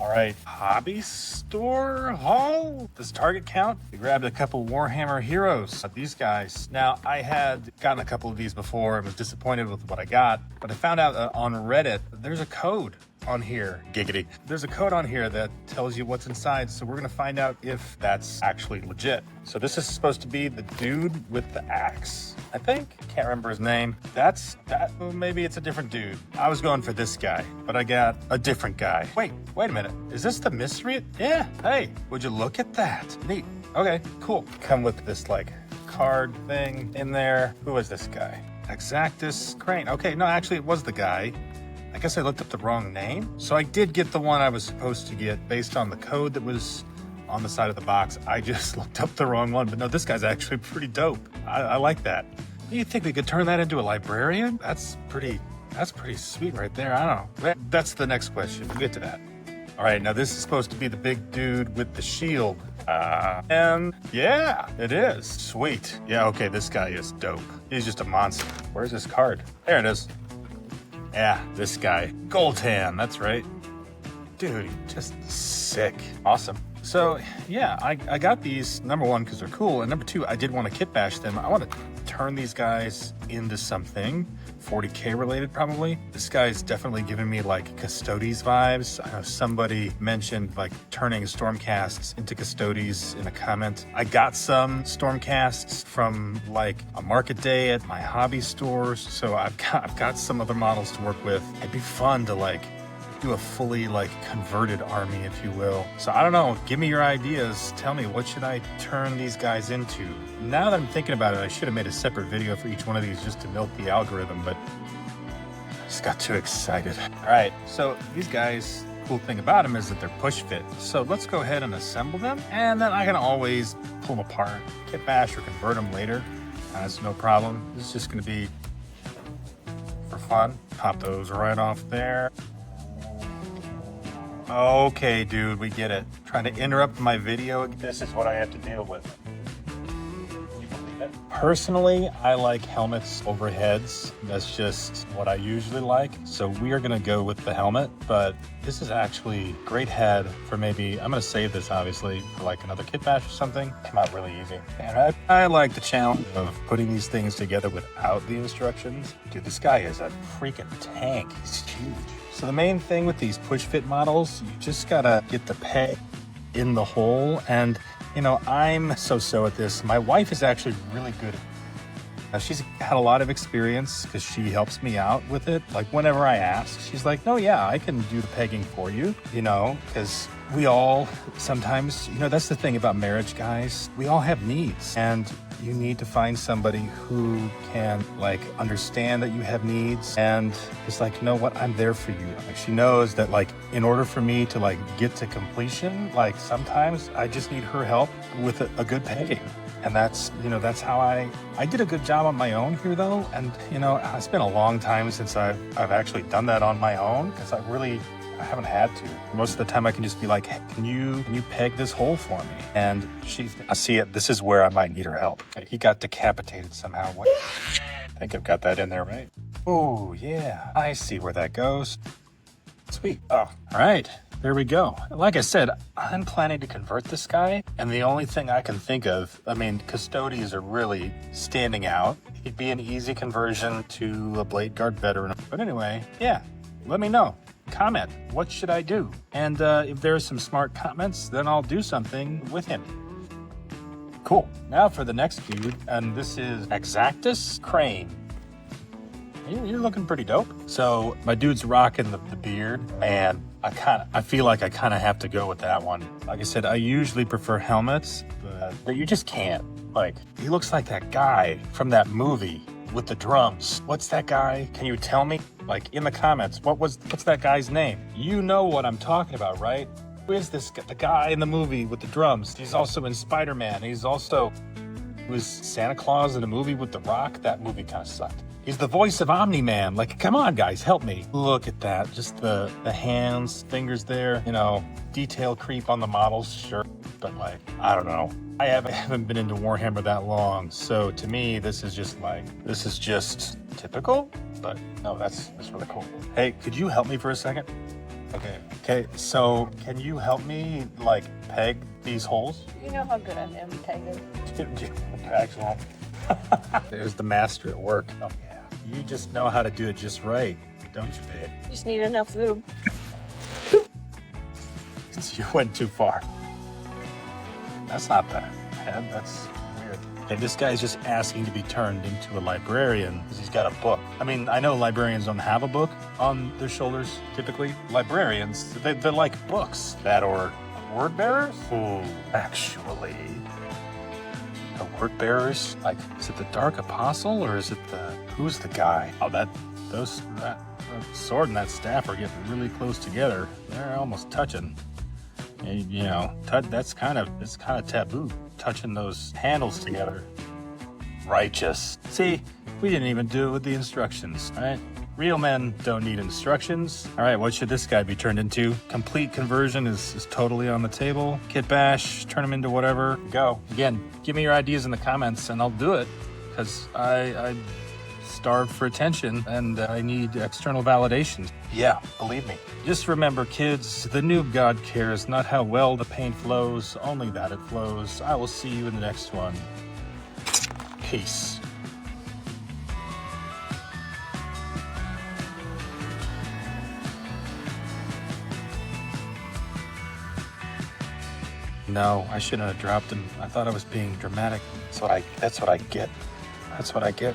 All right, hobby store haul. This Target count. We grabbed a couple Warhammer heroes. These guys. Now, I had gotten a couple of these before and was disappointed with what I got, but I found out on Reddit there's a code on here. Giggity. There's a code on here that tells you what's inside, so we're gonna find out if that's actually legit. So this is supposed to be the dude with the axe, I think. Can't remember his name. Well, maybe it's a different dude. I was going for this guy, but I got a different guy. Wait a minute. Is this the mystery? Yeah, hey, would you look at that? Neat. Okay, cool. Come with this like card thing in there. Who is this guy? Exactus Crane. Okay, no, actually it was the guy. I guess I looked up the wrong name. So I did get the one I was supposed to get based on the code that was on the side of the box. I just looked up the wrong one, but no, this guy's actually pretty dope. I like that. Do you think we could turn that into a librarian? That's pretty sweet right there. I don't know. That's the next question. We'll get to that. All right, now this is supposed to be the big dude with the shield. And yeah, it is. Sweet. Yeah, okay, this guy is dope. He's just a monster. Where's his card? There it is. Yeah, this guy. Goltan, that's right. Dude, just sick. Awesome. So, yeah, I got these, number one, because they're cool, and number two, I did want to kit bash them. I want to turn these guys into something 40K related, probably. This guy's definitely giving me, like, Custodes vibes. I know somebody mentioned, like, turning Stormcasts into Custodes in a comment. I got some Stormcasts from, like, a market day at my hobby stores, so I've got some other models to work with. It'd be fun to, like, do a fully like converted army, if you will. So I don't know, give me your ideas. Tell me, what should I turn these guys into? Now that I'm thinking about it, I should have made a separate video for each one of these just to milk the algorithm, but I just got too excited. All right, so these guys, cool thing about them is that they're push fit. So let's go ahead and assemble them, and then I can always pull them apart, kit bash or convert them later. That's no problem. This is just gonna be for fun. Pop those right off there. Okay, dude, we get it. Trying to interrupt my video. This is what I have to deal with. You believe it? Personally, I like helmets over heads. That's just what I usually like. So we are gonna go with the helmet, but this is actually great head for maybe, I'm gonna save this obviously for like another kit bash or something. Come out really easy. And I like the challenge of putting these things together without the instructions. Dude, this guy is a freaking tank. He's huge. So the main thing with these push fit models, you just gotta get the peg in the hole. And you know, I'm so at this. My wife is actually really good at it. Now, she's had a lot of experience because she helps me out with it. Like whenever I ask, she's like, no, yeah, I can do the pegging for you, you know, because we all sometimes, you know, that's the thing about marriage, guys. We all have needs, and you need to find somebody who can like understand that you have needs and is like, you know what, I'm there for you. Like she knows that like in order for me to like get to completion, like sometimes I just need her help with a good pegging. And that's, you know, that's how I did a good job on my own here though. And you know, it's been a long time since I've actually done that on my own because I haven't had to. Most of the time I can just be like, hey, can you peg this hole for me? And I see it. This is where I might need her help. He got decapitated somehow. I think I've got that in there, right? Oh yeah, I see where that goes. Sweet. Oh, all right. There we go. Like I said, I'm planning to convert this guy, and the only thing I can think of, I mean, Custodes are really standing out. He'd be an easy conversion to a Blade Guard veteran. But anyway, yeah, let me know. Comment, what should I do? And if there's some smart comments, then I'll do something with him. Cool. Now for the next dude, and this is Exactus Crane. You're looking pretty dope. So my dude's rocking the beard, and I feel like I kind of have to go with that one. Like I said, I usually prefer helmets, but you just can't. Like, he looks like that guy from that movie with the drums. What's that guy? Can you tell me? Like in the comments, what's that guy's name? You know what I'm talking about, right? Who is this guy? The guy in the movie with the drums. He's also in Spider-Man. He was Santa Claus in a movie with The Rock. That movie kind of sucked. He's the voice of Omni-Man. Like, come on, guys, help me. Look at that. Just the hands, fingers there. You know, detail creep on the models, sure. But, like, I don't know. I haven't been into Warhammer that long. So, to me, this is just typical. But, no, that's really cool. Hey, could you help me for a second? Okay, so can you help me, like, peg these holes? You know how good I am pegging. Actual. There's the master at work. Oh, yeah. You just know how to do it just right, don't you, babe? Just need enough lube. You went too far. That's not the head, that's weird. Okay, this guy's just asking to be turned into a librarian because he's got a book. I mean, I know librarians don't have a book on their shoulders, typically. Librarians, they're like books. That or word bearers? Ooh, actually. The word bearers? Like, is it the Dark Apostle or is it who's the guy? Oh, that sword and that staff are getting really close together. They're almost touching. And, you know, it's kind of taboo, touching those handles together. Righteous. See, we didn't even do it with the instructions, right? Real men don't need instructions. All right, what should this guy be turned into? Complete conversion is totally on the table. Kitbash, turn him into whatever. Go. Again, give me your ideas in the comments and I'll do it because I starved for attention and I need external validation. Yeah, believe me. Just remember, kids, the Noob God cares not how well the paint flows, only that it flows. I will see you in the next one. Peace. No, I shouldn't have dropped him. I thought I was being dramatic. That's what I get. That's what I get.